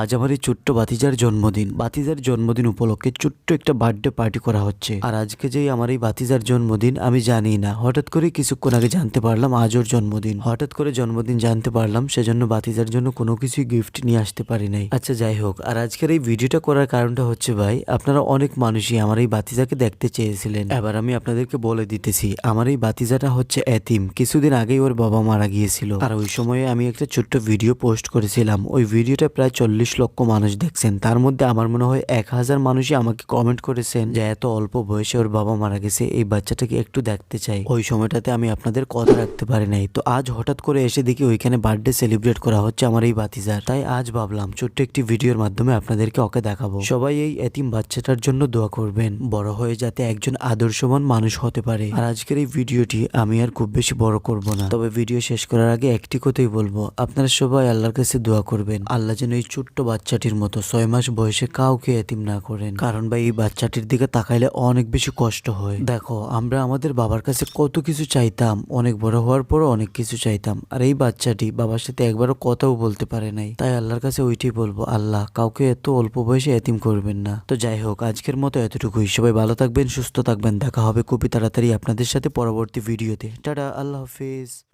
আজ আমার এই ছোট্ট ভাতিজার জন্মদিন। ভাতিজার জন্মদিন উপলক্ষে ছোট্ট একটা বার্থডে পার্টি করা হচ্ছে। আর আজকে যে আমার এই ভাতিজার জন্মদিন আমি জানি না, হঠাৎ করে কিছুক্ষণ আগে জানতে পারলাম আজ ওর জন্মদিন। হঠাৎ করে জন্মদিন জানতে পারলাম, সেজন্য ভাতিজার জন্য কোনো কিছুই গিফট নিয়ে আসতে পারি নাই। আচ্ছা যাই হোক, আর আজকের এই ভিডিওটা করার কারণটা হচ্ছে ভাই, আপনারা অনেক মানুষই আমার এই ভাতিজাকে দেখতে চেয়েছিলেন। এবার আমি আপনাদেরকে বলে দিতেছি, আমার এই ভাতিজাটা হচ্ছে এতিম। কিছুদিন আগেই ওর বাবা মারা গিয়েছিল। আর ওই সময়ে আমি একটা ছোট্ট ভিডিও পোস্ট করেছিলাম। ওই ভিডিওটা প্রায় 40 লক্ষ মানুষ দেখছেন। তার মধ্যে আমার মনে হয় 1000 মানুষই আমাকে কমেন্ট করেছেন যে এত অল্প বয়সে ওর বাবা মারা গেছে, এই বাচ্চাটাকে একটু দেখতে চাই। ওই সময়টাতে আমি আপনাদের কথা রাখতে পারি নাই। তো আজ হঠাৎ করে এসে দেখি ওইখানে বার্থডে সেলিব্রেট করা হচ্ছে আমার এই ভাতিজার। তাই আজ ভাবলাম ছোট্ট একটি ভিডিওর মাধ্যমে আপনাদেরকে ওকে দেখাবো। সবাই এই এতিম বাচ্চাটার জন্য দোয়া করবেন, বড় হয়ে যাতে একজন আদর্শবান মানুষ হতে পারে। আর আজকের এই ভিডিওটি আমি আর খুব বেশি বড় করব না, তবে ভিডিও শেষ করার আগে একটি কথাই বলবো, আপনারা সবাই আল্লাহর কাছে দোয়া করবেন, আল্লাহ যেন এই ছোট্ট বাচ্চাটির মতো 6 মাস বয়সে কাউকে এতিম না করেন। কারণ ভাই এই বাচ্চাটির দিকে তাকাইলে অনেক বেশি কষ্ট হয়। দেখো, আমরা আমাদের বাবার কাছে কত কিছু চাইতাম, অনেক বড় হওয়ার পরও অনেক কিছু চাইতাম, আর এই বাচ্চাটি বাবার সাথে একবারও কথাও বলতে পারে নাই। তাই আল্লাহর কাছে ওইটাই বলবো, আল্লাহ কাউকে এত অল্প বয়সে এতিম করবেন না। তো যাই হোক, আজকের মতো এতটুকুই। সবাই ভালো থাকবেন, সুস্থ থাকবেন। দেখা হবে খুবই তাড়াতাড়ি আপনাদের সাথে পরবর্তী ভিডিওতে। টাটা, আল্লাহ হাফিজ।